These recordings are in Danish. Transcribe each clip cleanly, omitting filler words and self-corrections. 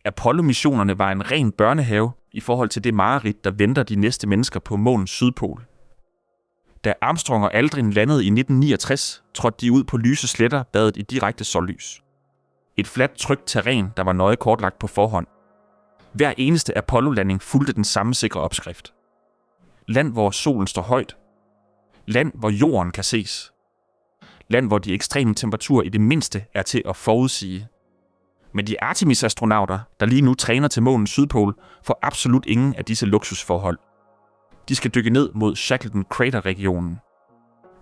Apollo-missionerne var en ren børnehave i forhold til det mareridt, der venter de næste mennesker på månens sydpol. Da Armstrong og Aldrin landede i 1969, trådte de ud på lyse sletter badet i direkte sollys. Et fladt, trygt terræn, der var nøje kortlagt på forhånd. Hver eneste Apollo-landing fulgte den samme sikre opskrift. Land, hvor solen står højt. Land, hvor jorden kan ses. Land, hvor de ekstreme temperaturer i det mindste er til at forudsige. Men de Artemis-astronauter, der lige nu træner til månens sydpol, får absolut ingen af disse luksusforhold. De skal dykke ned mod Shackleton Crater-regionen.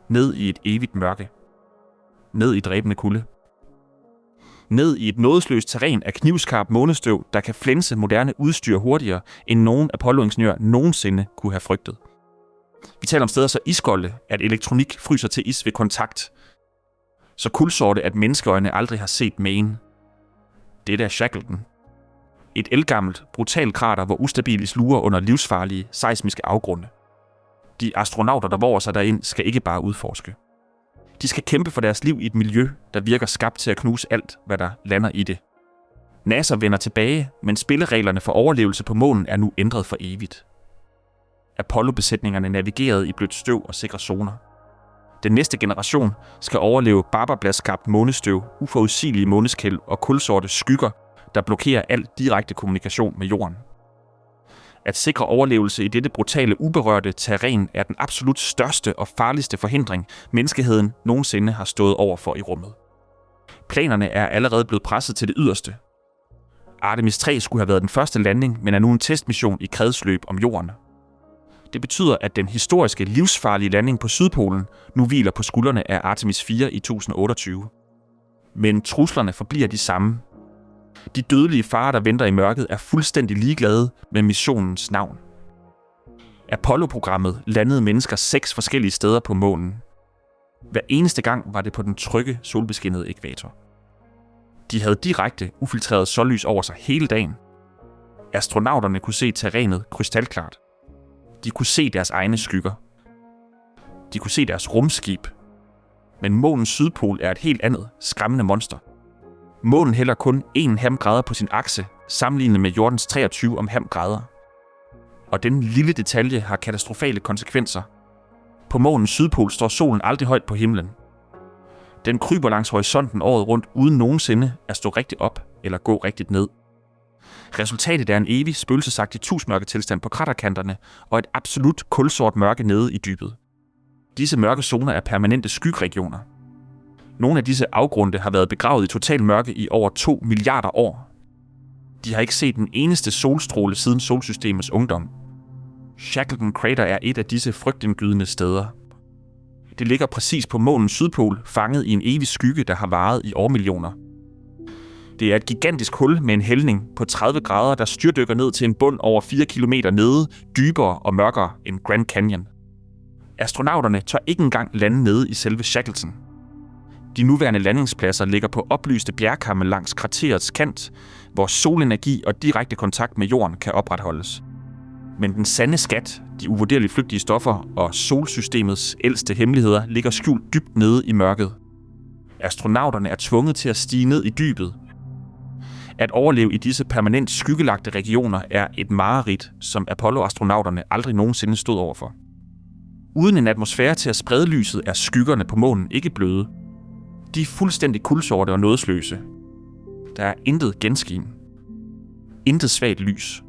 Ned i et evigt mørke. Ned i dræbende kulde. Ned i et nådesløst terræn af knivskarp månestøv, der kan flænse moderne udstyr hurtigere, end nogen Apollo-ingeniør nogensinde kunne have frygtet. Vi taler om steder så iskolde, at elektronik fryser til is ved kontakt. Så kulsorte, at menneskeøjne aldrig har set magen. Det er Shackleton. Et ældgammelt, brutalt krater, hvor ustabile sluger under livsfarlige, seismiske afgrunde. De astronauter, der vover sig derind, skal ikke bare udforske. De skal kæmpe for deres liv i et miljø, der virker skabt til at knuse alt, hvad der lander i det. NASA vender tilbage, men spillereglerne for overlevelse på månen er nu ændret for evigt. Apollo-besætningerne navigerede i blødt støv og sikre zoner. Den næste generation skal overleve barberbladskabt månestøv, uforudsigelige måneskæl og kulsorte skygger, der blokerer al direkte kommunikation med jorden. At sikre overlevelse i dette brutale, uberørte terræn er den absolut største og farligste forhindring, menneskeheden nogensinde har stået overfor i rummet. Planerne er allerede blevet presset til det yderste. Artemis 3 skulle have været den første landing, men er nu en testmission i kredsløb om jorden. Det betyder, at den historiske, livsfarlige landing på Sydpolen nu hviler på skuldrene af Artemis 4 i 2028. Men truslerne forbliver de samme. De dødelige farer, der venter i mørket, er fuldstændig ligeglade med missionens navn. Apollo-programmet landede mennesker 6 forskellige steder på månen. Hver eneste gang var det på den trygge, solbeskinnede ækvator. De havde direkte, ufiltreret sollys over sig hele dagen. Astronauterne kunne se terrænet krystalklart. De kunne se deres egne skygger. De kunne se deres rumskib. Men månens sydpol er et helt andet, skræmmende monster. Månen hælder kun 1,5 grader på sin akse, sammenlignet med jordens 23,5 grader. Og den lille detalje har katastrofale konsekvenser. På månens sydpol står solen aldrig højt på himlen. Den kryber langs horisonten året rundt, uden nogensinde at stå rigtigt op eller gå rigtigt ned. Resultatet er en evig, spøgelsesagtig tusmørketilstand på kraterkanterne og et absolut kulsort mørke nede i dybet. Disse mørke zoner er permanente skyggeregioner. Nogle af disse afgrunde har været begravet i total mørke i over 2 milliarder år. De har ikke set den eneste solstråle siden solsystemets ungdom. Shackleton Crater er et af disse frygtindgydende steder. Det ligger præcis på månens sydpol, fanget i en evig skygge, der har varet i årmillioner. Det er et gigantisk hul med en hældning på 30 grader, der styrtdykker ned til en bund over 4 kilometer nede, dybere og mørkere end Grand Canyon. Astronauterne tør ikke engang lande nede i selve Shackleton. De nuværende landingspladser ligger på oplyste bjergkamme langs kraterets kant, hvor solenergi og direkte kontakt med jorden kan opretholdes. Men den sande skat, de uvurderligt flygtige stoffer og solsystemets ældste hemmeligheder ligger skjult dybt nede i mørket. Astronauterne er tvunget til at stige ned i dybet. At overleve i disse permanent skyggelagte regioner er et mareridt, som Apollo-astronauterne aldrig nogensinde stod overfor. Uden en atmosfære til at sprede lyset, er skyggerne på månen ikke bløde. De er fuldstændig kulsorte og nådesløse. Der er intet genskin. Intet svagt lys.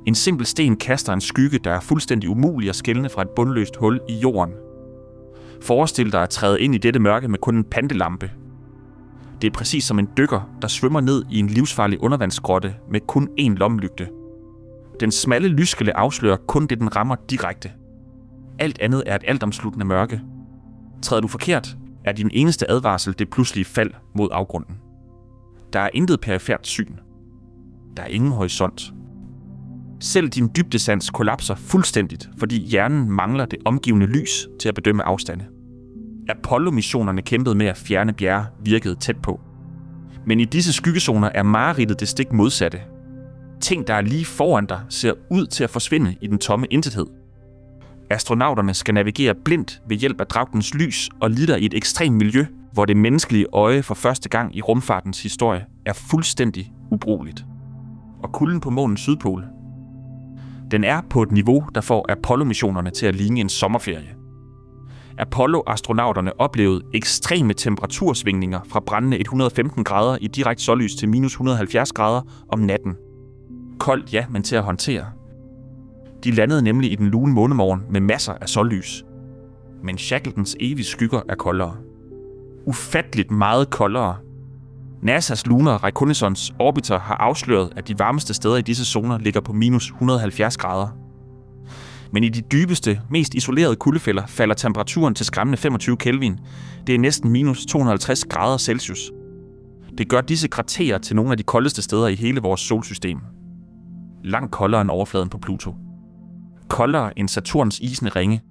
En simpel sten kaster en skygge, der er fuldstændig umulig at skelne fra et bundløst hul i jorden. Forestil dig at træde ind i dette mørke med kun en pantelampe. Det er præcis som en dykker, der svømmer ned i en livsfarlig undervandsgrotte med kun én lommelygte. Den smalle lyskælde afslører kun det, den rammer direkte. Alt andet er et altomsluttende mørke. Træder du forkert, er din eneste advarsel det pludselige fald mod afgrunden. Der er intet perifert syn. Der er ingen horisont. Selv din dybdesans kollapser fuldstændigt, fordi hjernen mangler det omgivende lys til at bedømme afstande. Apollo-missionerne kæmpede med at fjerne bjerge virkede tæt på. Men i disse skyggezoner er mareridtet det stik modsatte. Ting, der er lige foran dig, ser ud til at forsvinde i den tomme intethed. Astronauterne skal navigere blindt ved hjælp af dragtens lys og lider i et ekstremt miljø, hvor det menneskelige øje for første gang i rumfartens historie er fuldstændig ubrugeligt. Og kulden på månens sydpol, den er på et niveau, der får Apollo-missionerne til at ligne en sommerferie. Apollo-astronauterne oplevede ekstreme temperatursvingninger fra brændende 115 grader i direkte sollys til minus 170 grader om natten. Koldt, ja, men til at håndtere. De landede nemlig i den lune månemorgen med masser af sollys. Men Shackletons evige skygger er koldere. Ufatteligt meget koldere. NASA's Lunar Reconnaissance Orbiter har afsløret, at de varmeste steder i disse zoner ligger på minus 170 grader. Men i de dybeste, mest isolerede kuldefælder falder temperaturen til skræmmende 25 Kelvin. Det er næsten minus 250 grader Celsius. Det gør disse kraterer til nogle af de koldeste steder i hele vores solsystem. Langt koldere end overfladen på Pluto. Koldere end Saturns isende ringe.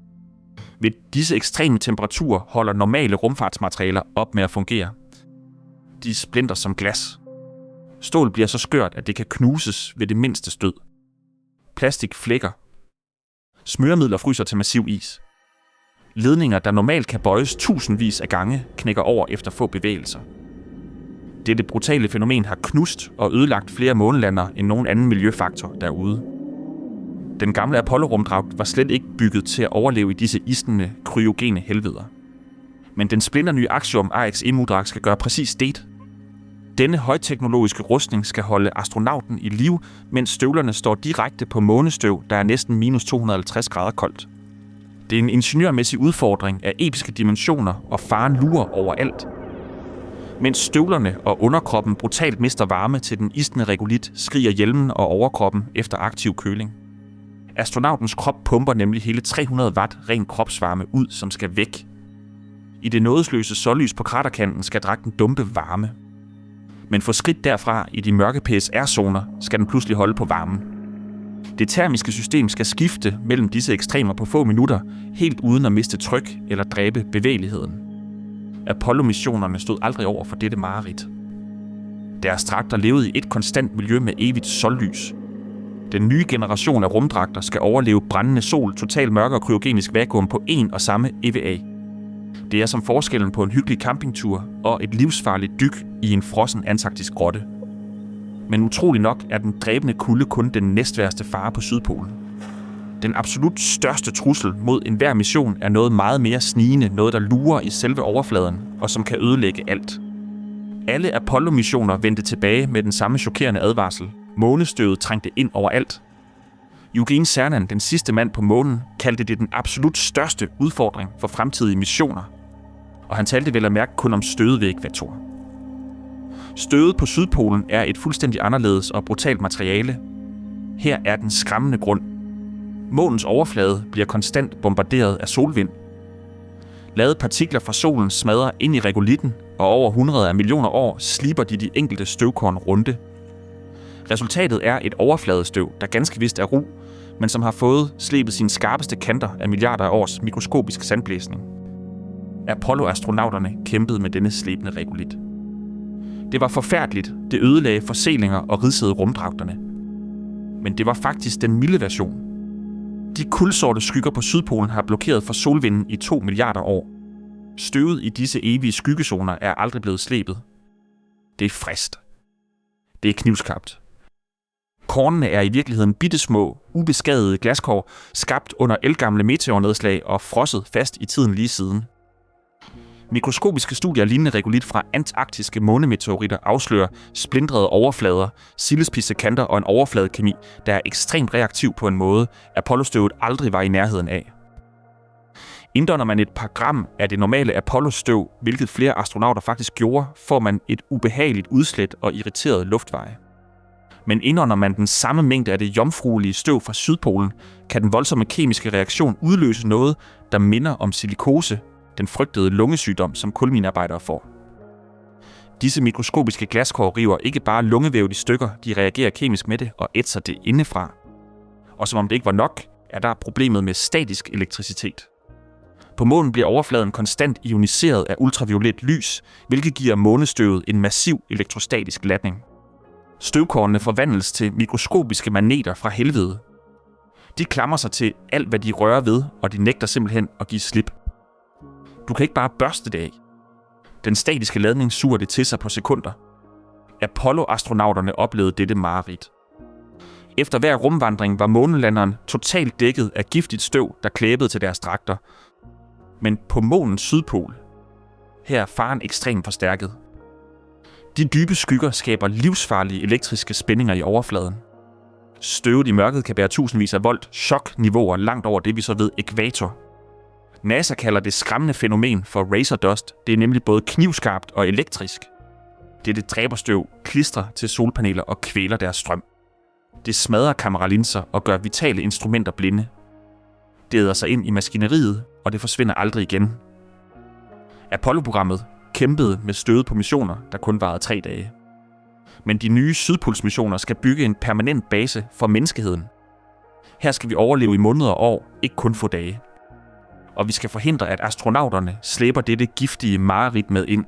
Ved disse ekstreme temperaturer holder normale rumfartsmaterialer op med at fungere. De splinter som glas. Stål bliver så skørt, at det kan knuses ved det mindste stød. Plastik flækker. Smøremidler fryser til massiv is. Ledninger, der normalt kan bøjes tusindvis af gange, knækker over efter få bevægelser. Dette brutale fænomen har knust og ødelagt flere månelander end nogen anden miljøfaktor derude. Den gamle Apollo-rumdragt var slet ikke bygget til at overleve i disse isnende, kryogene helveder. Men den splinternye Axiom AX-EMU-dragt skal gøre præcis det. Denne højteknologiske rustning skal holde astronauten i live, mens støvlerne står direkte på månestøv, der er næsten minus 250 grader koldt. Det er en ingeniørmæssig udfordring af episke dimensioner, og faren lurer overalt. Mens støvlerne og underkroppen brutalt mister varme til den isnende regolit, skriger hjelmen og overkroppen efter aktiv køling. Astronautens krop pumper nemlig hele 300 watt ren kropsvarme ud, som skal væk. I det nådesløse sollys på kraterkanten skal dragten dumpe varme. Men for skridt derfra i de mørke PSR-zoner skal den pludselig holde på varmen. Det termiske system skal skifte mellem disse ekstremer på få minutter, helt uden at miste tryk eller dræbe bevægeligheden. Apollo-missionerne stod aldrig over for dette mareridt. Deres dragter levede i et konstant miljø med evigt sollys. Den nye generation af rumdragter skal overleve brændende sol, total mørke og kryogenisk vakuum på en og samme EVA. Det er som forskellen på en hyggelig campingtur og et livsfarligt dyk i en frossen antarktisk grotte. Men utrolig nok er den dræbende kulde kun den næstværste fare på Sydpolen. Den absolut største trussel mod enhver mission er noget meget mere snigende, noget der lurer i selve overfladen og som kan ødelægge alt. Alle Apollo-missioner vendte tilbage med den samme chokerende advarsel. Månestøvet trængte ind overalt. Eugene Cernan, den sidste mand på månen, kaldte det den absolut største udfordring for fremtidige missioner. Og han talte vel at mærke kun om stødet ved ækvator. Stødet på Sydpolen er et fuldstændig anderledes og brutalt materiale. Her er den skræmmende grund. Månens overflade bliver konstant bombarderet af solvind. Ladede partikler fra solen smadrer ind i regolitten, og over hundreder af millioner år slipper de enkelte støvkorn runde. Resultatet er et overfladestøv, der ganske vist er ru, men som har fået slebet sine skarpeste kanter af milliarder af års mikroskopisk sandblæsning. Apollo-astronauterne kæmpede med denne slebende regolit. Det var forfærdeligt, det ødelagde forselinger og ridsede rumdragterne. Men det var faktisk den milde version. De kulsorte skygger på Sydpolen har blokeret for solvinden i 2 milliarder år. Støvet i disse evige skyggezoner er aldrig blevet slebet. Det er frist. Det er knivskarpt. Kornene er i virkeligheden bittesmå, ubeskadigede glaskår, skabt under ældgamle meteornedslag og frosset fast i tiden lige siden. Mikroskopiske studier lignende regolit fra antarktiske månemeteoritter afslører splindrede overflader, sildespidse og en overfladekemi, der er ekstremt reaktiv på en måde, Apollo-støvet aldrig var i nærheden af. Indånder man et par gram af det normale Apollo-støv, hvilket flere astronauter faktisk gjorde, får man et ubehageligt udslæt og irriteret luftveje. Men indånder man den samme mængde af det jomfruelige støv fra Sydpolen, kan den voldsomme kemiske reaktion udløse noget, der minder om silikose, den frygtede lungesygdom, som kulminearbejdere får. Disse mikroskopiske glaskår river ikke bare lungevævet i stykker, de reagerer kemisk med det og ætser det indefra. Og som om det ikke var nok, er der problemet med statisk elektricitet. På månen bliver overfladen konstant ioniseret af ultraviolet lys, hvilket giver månestøvet en massiv elektrostatisk ladning. Støvkornene forvandles til mikroskopiske magneter fra helvede. De klamrer sig til alt, hvad de rører ved, og de nægter simpelthen at give slip. Du kan ikke bare børste det af. Den statiske ladning suger det til sig på sekunder. Apollo-astronauterne oplevede dette mareridt. Efter hver rumvandring var månelanderen totalt dækket af giftigt støv, der klæbede til deres dragter. Men på månens sydpol, her er faren ekstremt forstærket. De dybe skygger skaber livsfarlige elektriske spændinger i overfladen. Støvet i mørket kan bære tusindvis af volt, chokniveauer langt over det, vi så ved ækvator. NASA kalder det skræmmende fænomen for razor dust. Det er nemlig både knivskarpt og elektrisk. Dette dræberstøv klistrer til solpaneler og kvæler deres strøm. Det smadrer kameralinser og gør vitale instrumenter blinde. Det æder sig ind i maskineriet, og det forsvinder aldrig igen. Apollo-programmet kæmpede med stødet på missioner, der kun varede 3 dage. Men de nye sydpolsmissioner skal bygge en permanent base for menneskeheden. Her skal vi overleve i måneder og år, ikke kun få dage. Og vi skal forhindre, at astronauterne slæber dette giftige mareridt med ind.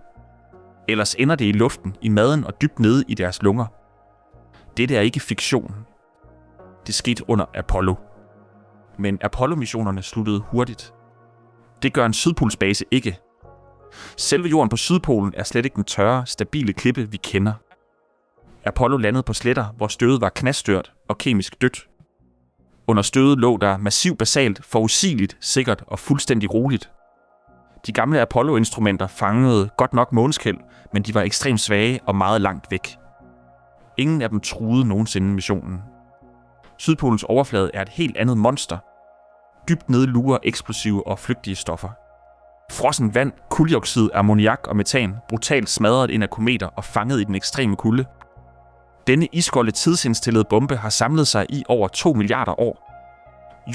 Ellers ender det i luften, i maden og dybt nede i deres lunger. Dette er ikke fiktion. Det skete under Apollo. Men Apollo-missionerne sluttede hurtigt. Det gør en sydpolsbase ikke. Selve jorden på Sydpolen er slet ikke den tørre, stabile klippe, vi kender. Apollo landede på sletter, hvor støvet var knastørt og kemisk dødt. Under støvet lå der massiv basalt, forudsigeligt, sikkert og fuldstændig roligt. De gamle Apollo-instrumenter fangede godt nok måneskæl, men de var ekstremt svage og meget langt væk. Ingen af dem truede nogensinde missionen. Sydpolens overflade er et helt andet monster. Dybt nede lurer eksplosive og flygtige stoffer. Frossen vand, kuldioxid, ammoniak og metan brutalt smadret ind af kometer og fanget i den ekstreme kulde. Denne iskolde tidsindstillede bombe har samlet sig i over 2 milliarder år.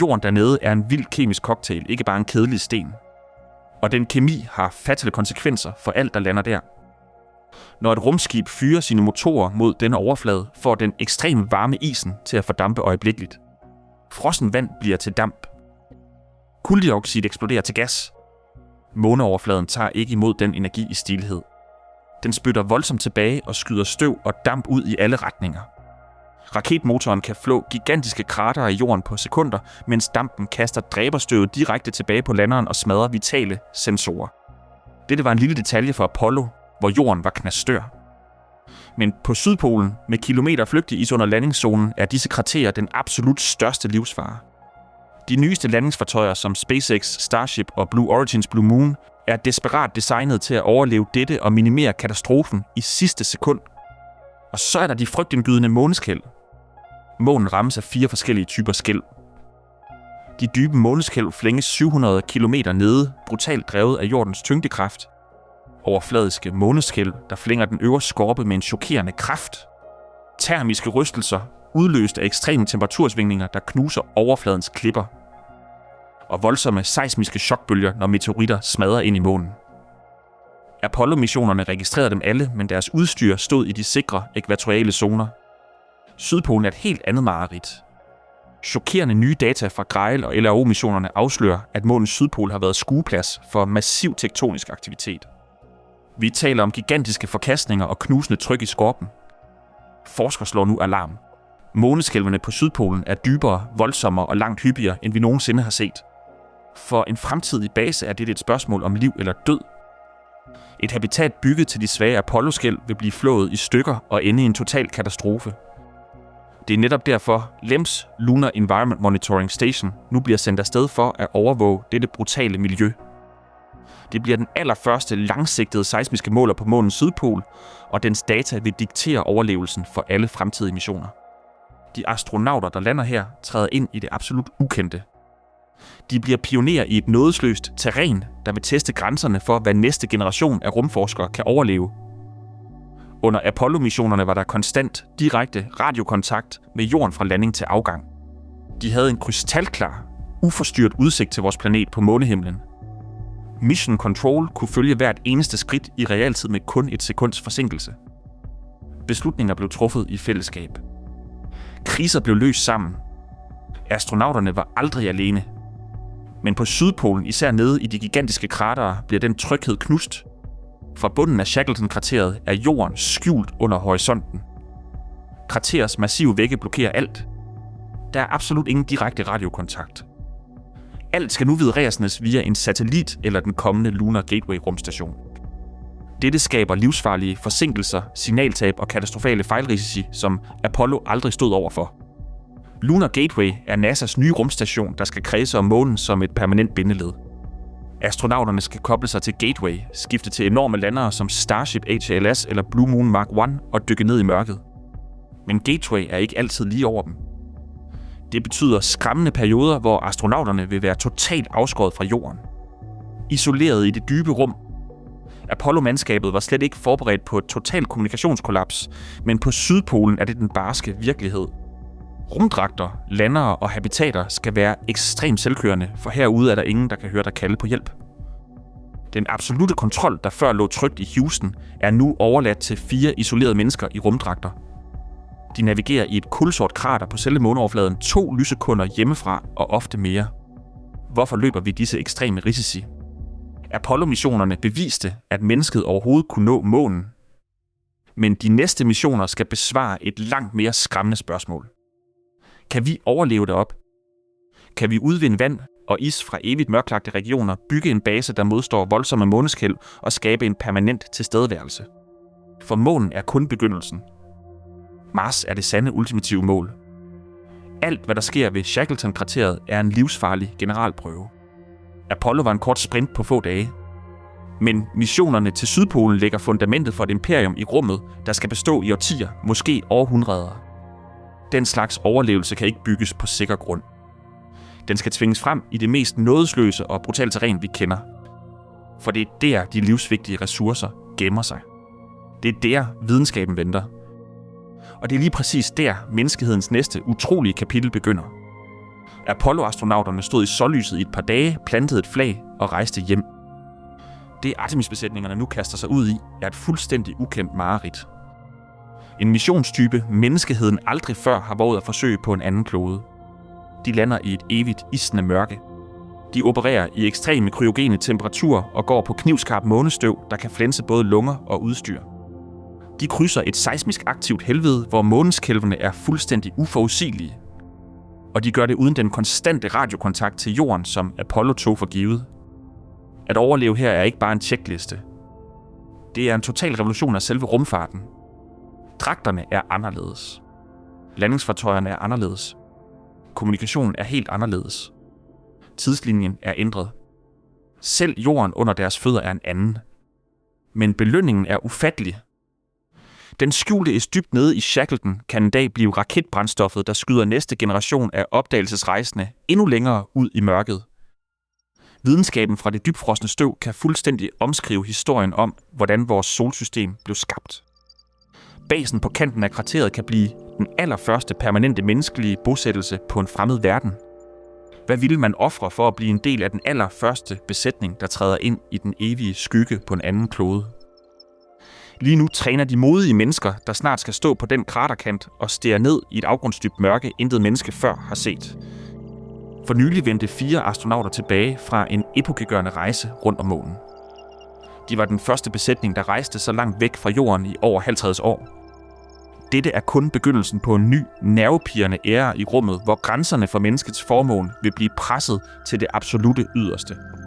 Jorden dernede er en vild kemisk cocktail, ikke bare en kedelig sten. Og den kemi har fatale konsekvenser for alt, der lander der. Når et rumskib fyrer sine motorer mod denne overflade, får den ekstreme varme isen til at fordampe øjeblikkeligt. Frossen vand bliver til damp. Kuldioxid eksploderer til gas. Måneoverfladen tager ikke imod den energi i stilhed. Den spytter voldsomt tilbage og skyder støv og damp ud i alle retninger. Raketmotoren kan flå gigantiske kratere i jorden på sekunder, mens dampen kaster dræberstøvet direkte tilbage på landeren og smadrer vitale sensorer. Dette var en lille detalje for Apollo, hvor jorden var knastør. Men på Sydpolen, med kilometer flygtig under landingszonen, er disse kraterer den absolut største livsfare. De nyeste landingsfartøjer som SpaceX, Starship og Blue Origins Blue Moon er desperat designet til at overleve dette og minimere katastrofen i sidste sekund. Og så er der de frygtindgydende måneskæl. Månen rammes af 4 forskellige typer skæl. De dybe måneskæl flænges 700 km nede, brutalt drevet af jordens tyngdekraft. Overfladiske måneskæl, der flænger den øverste skorpe med en chokerende kraft. Termiske rystelser, udløst af ekstreme temperatursvingninger, der knuser overfladens klipper. Og voldsomme seismiske chokbølger, når meteoritter smadrer ind i månen. Apollo-missionerne registrerede dem alle, men deres udstyr stod i de sikre ækvatoriale zoner. Sydpolen er et helt andet mareridt. Chokerende nye data fra Grail og LRO-missionerne afslører, at månens sydpol har været skueplads for massiv tektonisk aktivitet. Vi taler om gigantiske forkastninger og knusende tryk i skorpen. Forskere slår nu alarm. Måneskælvene på Sydpolen er dybere, voldsommere og langt hyppigere, end vi nogensinde har set. For en fremtidig base er det et spørgsmål om liv eller død. Et habitat bygget til de svage Apollo-skæl vil blive flået i stykker og ende i en total katastrofe. Det er netop derfor, LEMS Lunar Environment Monitoring Station nu bliver sendt afsted for at overvåge dette brutale miljø. Det bliver den allerførste langsigtede seismiske måler på månens sydpol, og dens data vil diktere overlevelsen for alle fremtidige missioner. De astronauter, der lander her, træder ind i det absolut ukendte. De bliver pionerer i et nådesløst terræn, der vil teste grænserne for, hvad næste generation af rumforskere kan overleve. Under Apollo-missionerne var der konstant, direkte radiokontakt med jorden fra landing til afgang. De havde en krystalklar, uforstyrret udsigt til vores planet på månehimlen. Mission Control kunne følge hvert eneste skridt i realtid med kun et sekunds forsinkelse. Beslutninger blev truffet i fællesskab. Kriser blev løst sammen. Astronauterne var aldrig alene. Men på Sydpolen, især nede i de gigantiske kratere, bliver den tryghed knust. Fra bunden af Shackleton-krateret er jorden skjult under horisonten. Kraterets massive vægge blokerer alt. Der er absolut ingen direkte radiokontakt. Alt skal nu videreresnes via en satellit eller den kommende Lunar Gateway-rumstation. Dette skaber livsfarlige forsinkelser, signaltab og katastrofale fejlrisici, som Apollo aldrig stod overfor. Lunar Gateway er NASA's nye rumstation, der skal kredse om månen som et permanent bindeled. Astronauterne skal koble sig til Gateway, skifte til enorme landere som Starship HLS eller Blue Moon Mark 1 og dykke ned i mørket. Men Gateway er ikke altid lige over dem. Det betyder skræmmende perioder, hvor astronauterne vil være totalt afskåret fra jorden. Isoleret i det dybe rum. Apollo-mandskabet var slet ikke forberedt på et totalt kommunikationskollaps, men på Sydpolen er det den barske virkelighed. Rumdragter, landere og habitater skal være ekstremt selvkørende, for herude er der ingen, der kan høre dig kalde på hjælp. Den absolute kontrol, der før lå trygt i Houston, er nu overladt til 4 isolerede mennesker i rumdragter. De navigerer i et kulsort krater på selve måneoverfladen 2 lyssekunder hjemmefra og ofte mere. Hvorfor løber vi disse ekstreme risici? Apollo-missionerne beviste, at mennesket overhovedet kunne nå månen. Men de næste missioner skal besvare et langt mere skræmmende spørgsmål. Kan vi overleve derop? Kan vi udvinde vand og is fra evigt mørklagte regioner, bygge en base, der modstår voldsomme måneskælv og skabe en permanent tilstedeværelse? For månen er kun begyndelsen. Mars er det sande ultimative mål. Alt, hvad der sker ved Shackleton-krateret, er en livsfarlig generalprøve. Apollo var en kort sprint på få dage. Men missionerne til Sydpolen lægger fundamentet for et imperium i rummet, der skal bestå i årtier, måske århundreder. Den slags overlevelse kan ikke bygges på sikker grund. Den skal tvinges frem i det mest nådesløse og brutale terræn, vi kender. For det er der, de livsvigtige ressourcer gemmer sig. Det er der, videnskaben venter. Og det er lige præcis der, menneskehedens næste utrolige kapitel begynder. Apollo-astronauterne stod i sollyset i et par dage, plantede et flag og rejste hjem. Det Artemis-besætningerne nu kaster sig ud i, er et fuldstændig ukendt mareridt. En missionstype, menneskeheden aldrig før har våget at forsøge på en anden klode. De lander i et evigt isnende mørke. De opererer i ekstreme kryogene temperaturer og går på knivskarp månestøv, der kan flænse både lunger og udstyr. De krydser et seismisk aktivt helvede, hvor måneskælvene er fuldstændig uforudsigelige. Og de gør det uden den konstante radiokontakt til jorden, som Apollo tog for givet. At overleve her er ikke bare en tjekliste. Det er en total revolution af selve rumfarten. Dragterne er anderledes. Landingsfartøjerne er anderledes. Kommunikationen er helt anderledes. Tidslinjen er ændret. Selv jorden under deres fødder er en anden. Men belønningen er ufattelig. Den skjulte is dybt nede i Shackleton kan en dag blive raketbrændstoffet, der skyder næste generation af opdagelsesrejsende endnu længere ud i mørket. Videnskaben fra det dybfrosne støv kan fuldstændig omskrive historien om, hvordan vores solsystem blev skabt. Basen på kanten af krateret kan blive den allerførste permanente menneskelige bosættelse på en fremmed verden. Hvad ville man ofre for at blive en del af den allerførste besætning, der træder ind i den evige skygge på en anden klode? Lige nu træner de modige mennesker, der snart skal stå på den kraterkant og stirre ned i et afgrundsdybt mørke, intet menneske før har set. For nylig vendte 4 astronauter tilbage fra en epokegørende rejse rundt om månen. De var den første besætning, der rejste så langt væk fra jorden i over 50 år. Dette er kun begyndelsen på en ny, nervepirrende æra i rummet, hvor grænserne for menneskets formåen vil blive presset til det absolute yderste.